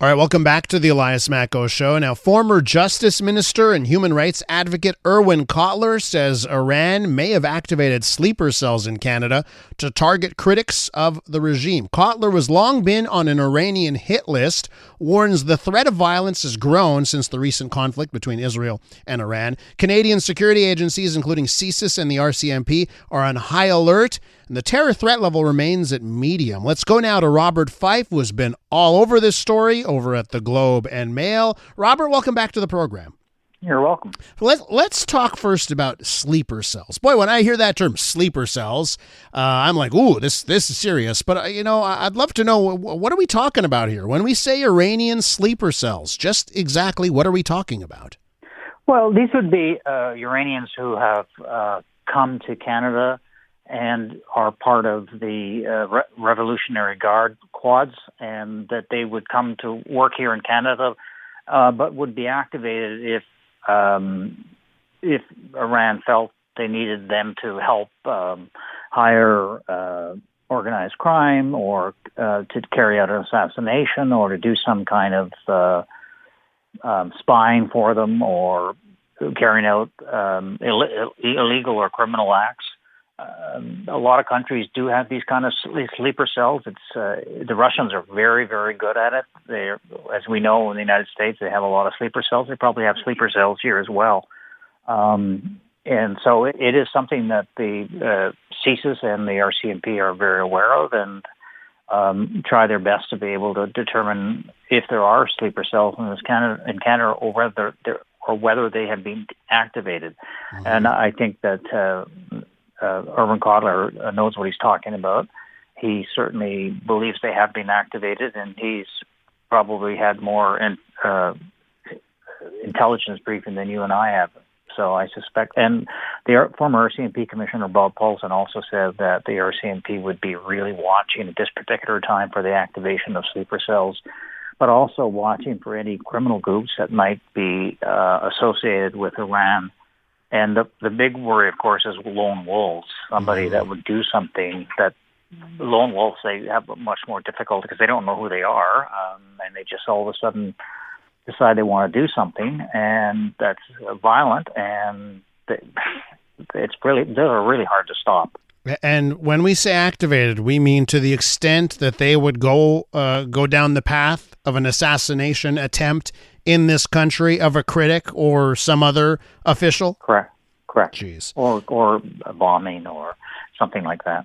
All right, welcome back to the Elias Macko Show. Now, former Justice Minister and human rights advocate Irwin Cotler says Iran may have activated sleeper cells in Canada to target critics of the regime. Cotler has long been on an Iranian hit list, warns the threat of violence has grown since the recent conflict between Israel and Iran. Canadian security agencies, including CSIS and the RCMP, are on high alert, and the terror threat level remains at medium. Let's go now to Robert Fife, who has been all over this story over at the Globe and Mail. Robert, welcome back to the program. You're welcome. Let's talk first about sleeper cells. Boy, when I hear that term, sleeper cells, I'm like, ooh, this is serious. But, I'd love to know, what are we talking about here? When we say Iranian sleeper cells, just exactly what are we talking about? Well, these would be Iranians who have come to Canada and are part of the Revolutionary Guard quads, and that they would come to work here in Canada, but would be activated if Iran felt they needed them to help hire organized crime, or to carry out an assassination, or to do some kind of spying for them, or carrying out illegal or criminal acts. A lot of countries do have these kind of sleeper cells. The Russians are very, very good at it. As we know, in the United States, they have a lot of sleeper cells. They probably have sleeper cells here as well. And so it is something that the CSIS and the RCMP are very aware of, and try their best to be able to determine if there are sleeper cells in Canada, or whether they have been activated. Mm-hmm. And I think that Irwin Cotler knows what he's talking about. He certainly believes they have been activated, and he's probably had more intelligence briefing than you and I have. So I suspect, and the former RCMP Commissioner Bob Paulson also said that the RCMP would be really watching at this particular time for the activation of sleeper cells, but also watching for any criminal groups that might be associated with Iran. And the big worry, of course, is lone wolves, somebody that would do something that lone wolves, they have much more difficult because they don't know who they are, and they just all of a sudden decide they want to do something, and that's violent, and they're really hard to stop. And when we say activated, we mean to the extent that they would go down the path of an assassination attempt in this country of a critic or some other official? Correct. Jeez. Or a bombing or something like that.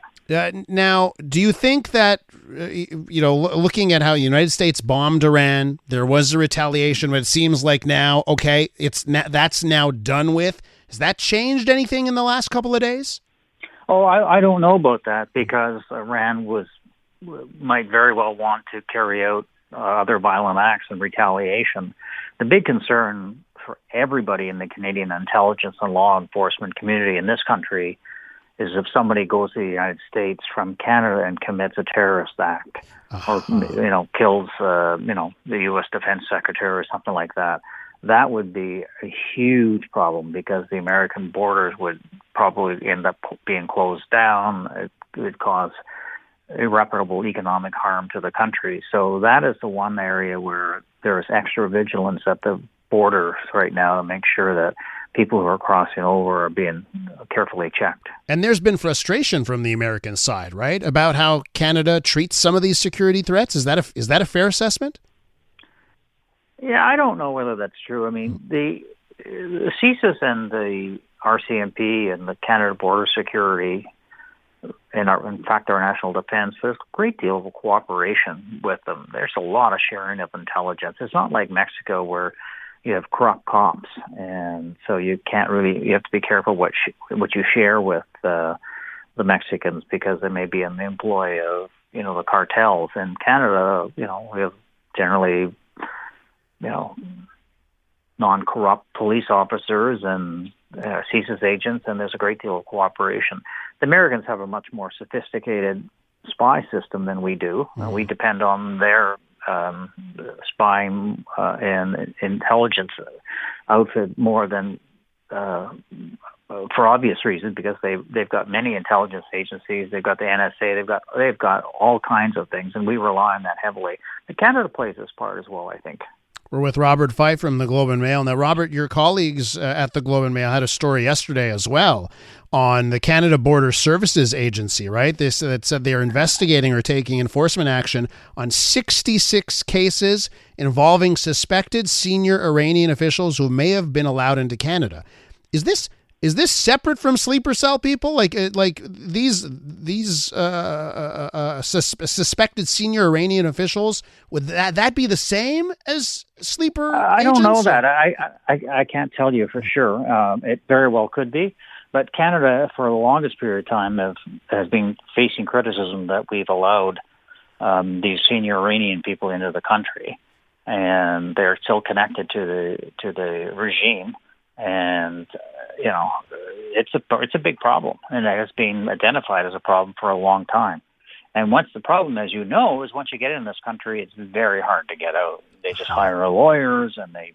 Now, do you think that, looking at how the United States bombed Iran, there was a retaliation, but it seems like now, okay, that's now done with. Has that changed anything in the last couple of days? Oh, I don't know about that, because Iran might very well want to carry out other violent acts in retaliation. The big concern for everybody in the Canadian intelligence and law enforcement community in this country is if somebody goes to the United States from Canada and commits a terrorist act, or kills the U.S. Defense Secretary or something like that. That would be a huge problem, because the American borders would probably end up being closed down. It would cause irreparable economic harm to the country. So that is the one area where there is extra vigilance at the borders right now to make sure that people who are crossing over are being carefully checked. And there's been frustration from the American side, right, about how Canada treats some of these security threats. Is that a fair assessment? Yeah, I don't know whether that's true. I mean, the CSIS and the RCMP and the Canada Border Security, and in fact our national defense, there's a great deal of cooperation with them. There's a lot of sharing of intelligence. It's not like Mexico where you have corrupt cops, and so you have to be careful what you share with the Mexicans, because they may be in the employ of the cartels. In Canada, we have generally non-corrupt police officers and CSIS agents, and there's a great deal of cooperation. The Americans have a much more sophisticated spy system than we do. We depend on their spying and intelligence outfit more than for obvious reasons, because they've got many intelligence agencies, they've got the NSA, they've got all kinds of things, and we rely on that heavily. But Canada plays this part as well, I think. We're with Robert Fife from the Globe and Mail. Now, Robert, your colleagues at the Globe and Mail had a story yesterday as well on the Canada Border Services Agency, right? That said they are investigating or taking enforcement action on 66 cases involving suspected senior Iranian officials who may have been allowed into Canada. Is this separate from sleeper cell people? Like these suspected senior Iranian officials, would that be the same as sleeper I agents? don't know that. I can't tell you for sure. It very well could be. But Canada, for the longest period of time, has been facing criticism that we've allowed these senior Iranian people into the country, and they're still connected to the regime. And it's a big problem, and it has been identified as a problem for a long time. And once the problem, as you know, is once you get in this country, it's very hard to get out. They just hire lawyers, and they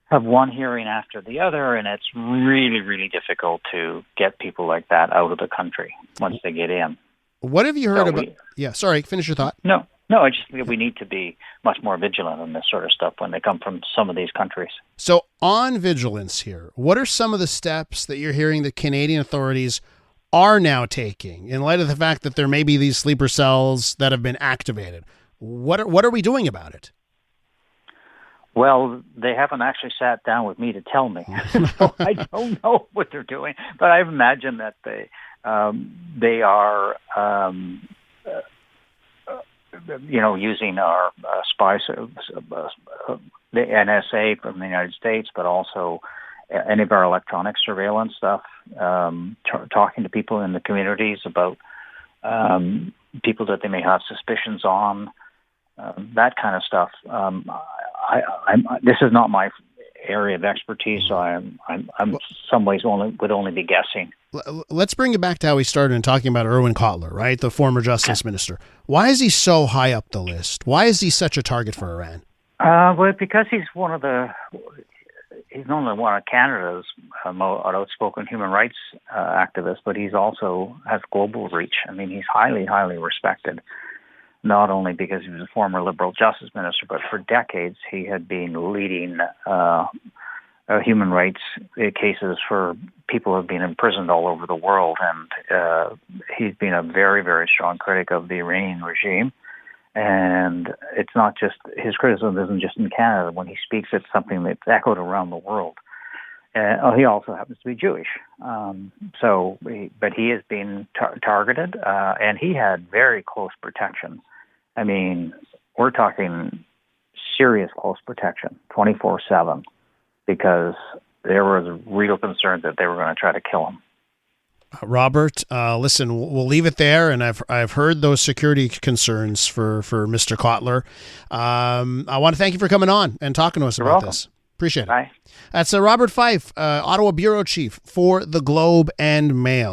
have one hearing after the other, and it's really, really difficult to get people like that out of the country once they get in. What have you heard about? Yeah, sorry, finish your thought. No, I just think we need to be much more vigilant on this sort of stuff when they come from some of these countries. So on vigilance here, what are some of the steps that you're hearing that Canadian authorities are now taking in light of the fact that there may be these sleeper cells that have been activated? What are we doing about it? Well, they haven't actually sat down with me to tell me, so I don't know what they're doing. But I imagine that they are, using our spy service, the NSA from the United States, but also any of our electronic surveillance stuff, talking to people in the communities about people that they may have suspicions on, that kind of stuff. This is not my area of expertise, so I'm some ways would only be guessing. Let's bring it back to how we started in talking about Irwin Cotler, right, the former justice minister. Why is he so high up the list? Why is he such a target for Iran? Well, because he's not only one of Canada's most outspoken human rights activists, but he's also has global reach. I mean, he's highly, highly respected. Not only because he was a former Liberal justice minister, but for decades he had been leading human rights cases for people who have been imprisoned all over the world. And he's been a very, very strong critic of the Iranian regime. And it's not just, his criticism isn't just in Canada. When he speaks, it's something that's echoed around the world. He also happens to be Jewish. But he has been targeted, and he had very close protection. I mean, we're talking serious close protection, 24/7, because there was real concern that they were going to try to kill him. Robert, listen, we'll leave it there, and I've heard those security concerns for Mr. Cotler. I want to thank you for coming on and talking to us about this. Appreciate it. Bye. That's Robert Fife, Ottawa bureau chief for the Globe and Mail.